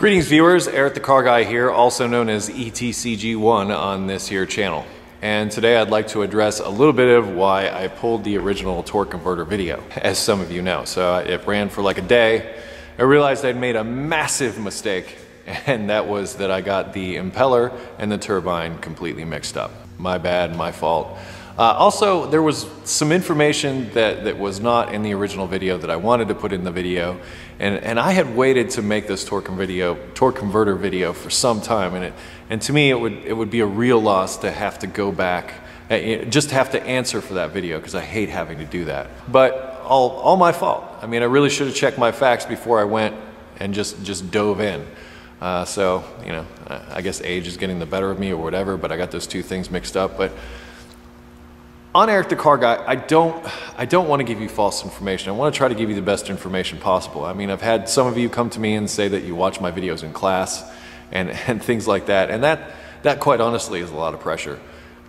Greetings viewers, Eric the Car Guy here, also known as ETCG1 on this here channel. And today I'd like to address a little bit of why I pulled the original torque converter video, as some of you know. So it ran for like a day. I realized I'd made a massive mistake, and that was that I got the impeller and the turbine completely mixed up. My bad, my fault. Also, there was some information that was not in the original video that I wanted to put in the video, and I had waited to make this torque converter video for some time, and to me it would be a real loss to have to go back, just have to answer for that video, because I hate having to do that. But all my fault. I mean, I really should have checked my facts before I went and just dove in. So, you know, I guess age is getting the better of me or whatever, but I got those two things mixed up. But on Eric the Car Guy, I don't want to give you false information. I want to try to give you the best information possible. I mean, I've had some of you come to me and say that you watch my videos in class and things like that, and that quite honestly is a lot of pressure,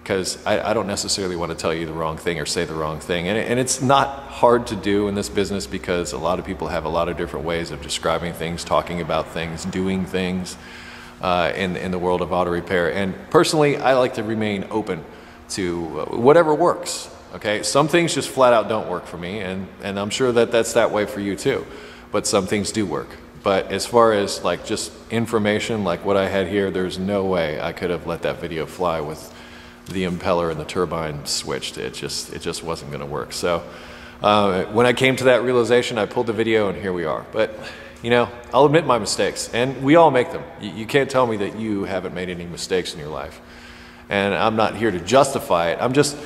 because I don't necessarily want to tell you the wrong thing or say the wrong thing, and it's not hard to do in this business, because a lot of people have a lot of different ways of describing things, talking about things, doing things in the world of auto repair. And personally, I like to remain open to whatever works. Okay, some things just flat out don't work for me, and I'm sure that that's that way for you too, but some things do work. But as far as like just information like what I had here, there's no way I could have let that video fly with the impeller and the turbine switched. It just wasn't going to work. So when I came to that realization, I pulled the video, and here we are. But you know, I'll admit my mistakes, and we all make them. You can't tell me that you haven't made any mistakes in your life. And I'm not here to justify it. I just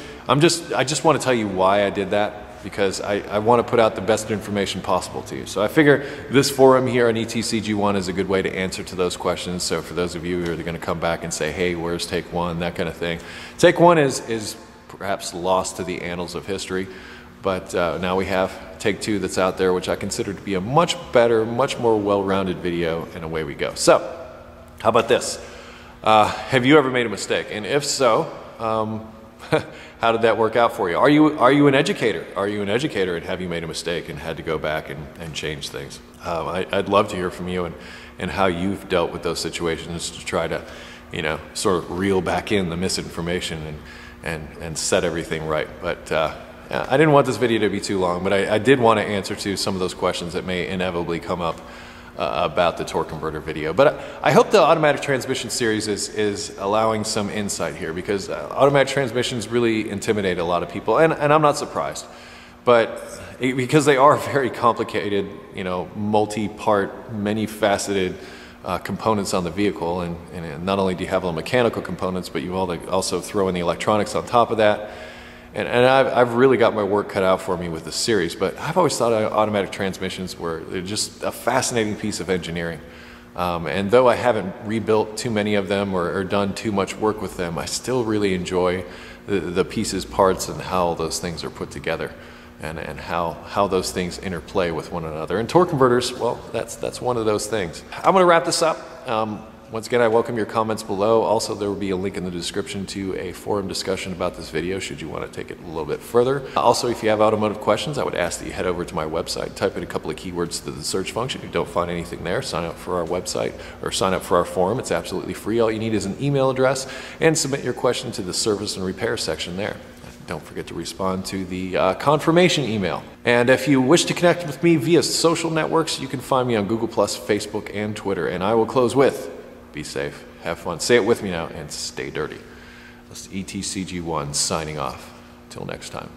want to tell you why I did that, because I want to put out the best information possible to you. So I figure this forum here on ETCG1 is a good way to answer to those questions. So for those of you who are going to come back and say, hey, where's take one, that kind of thing. Take one is perhaps lost to the annals of history, but now we have take two that's out there, which I consider to be a much better, much more well-rounded video, and away we go. So how about this? Have you ever made a mistake? And if so, how did that work out for you? Are you an educator? Are you an educator, and have you made a mistake and had to go back and change things? I'd love to hear from you and how you've dealt with those situations to try to, you know, sort of reel back in the misinformation and set everything right. But I didn't want this video to be too long, but I did want to answer to some of those questions that may inevitably come up about the torque converter video. But I hope the automatic transmission series is allowing some insight here, because automatic transmissions really intimidate a lot of people, and I'm not surprised. But because they are very complicated, you know, multi-part, many-faceted components on the vehicle, and not only do you have all the mechanical components, but you also throw in the electronics on top of that. And I've really got my work cut out for me with this series, but I've always thought automatic transmissions were just a fascinating piece of engineering. And though I haven't rebuilt too many of them or done too much work with them, I still really enjoy the pieces, parts, and how those things are put together, and how those things interplay with one another. And torque converters, well, that's one of those things. I'm going to wrap this up. Once again, I welcome your comments below. Also, there will be a link in the description to a forum discussion about this video, should you want to take it a little bit further. Also, if you have automotive questions, I would ask that you head over to my website, type in a couple of keywords to the search function. If you don't find anything there, sign up for our website or sign up for our forum. It's absolutely free. All you need is an email address, and submit your question to the service and repair section there. Don't forget to respond to the confirmation email. And if you wish to connect with me via social networks, you can find me on Google+, Facebook, and Twitter. And I will close with, be safe, have fun, say it with me now, and stay dirty. That's ETCG1 signing off. Till next time.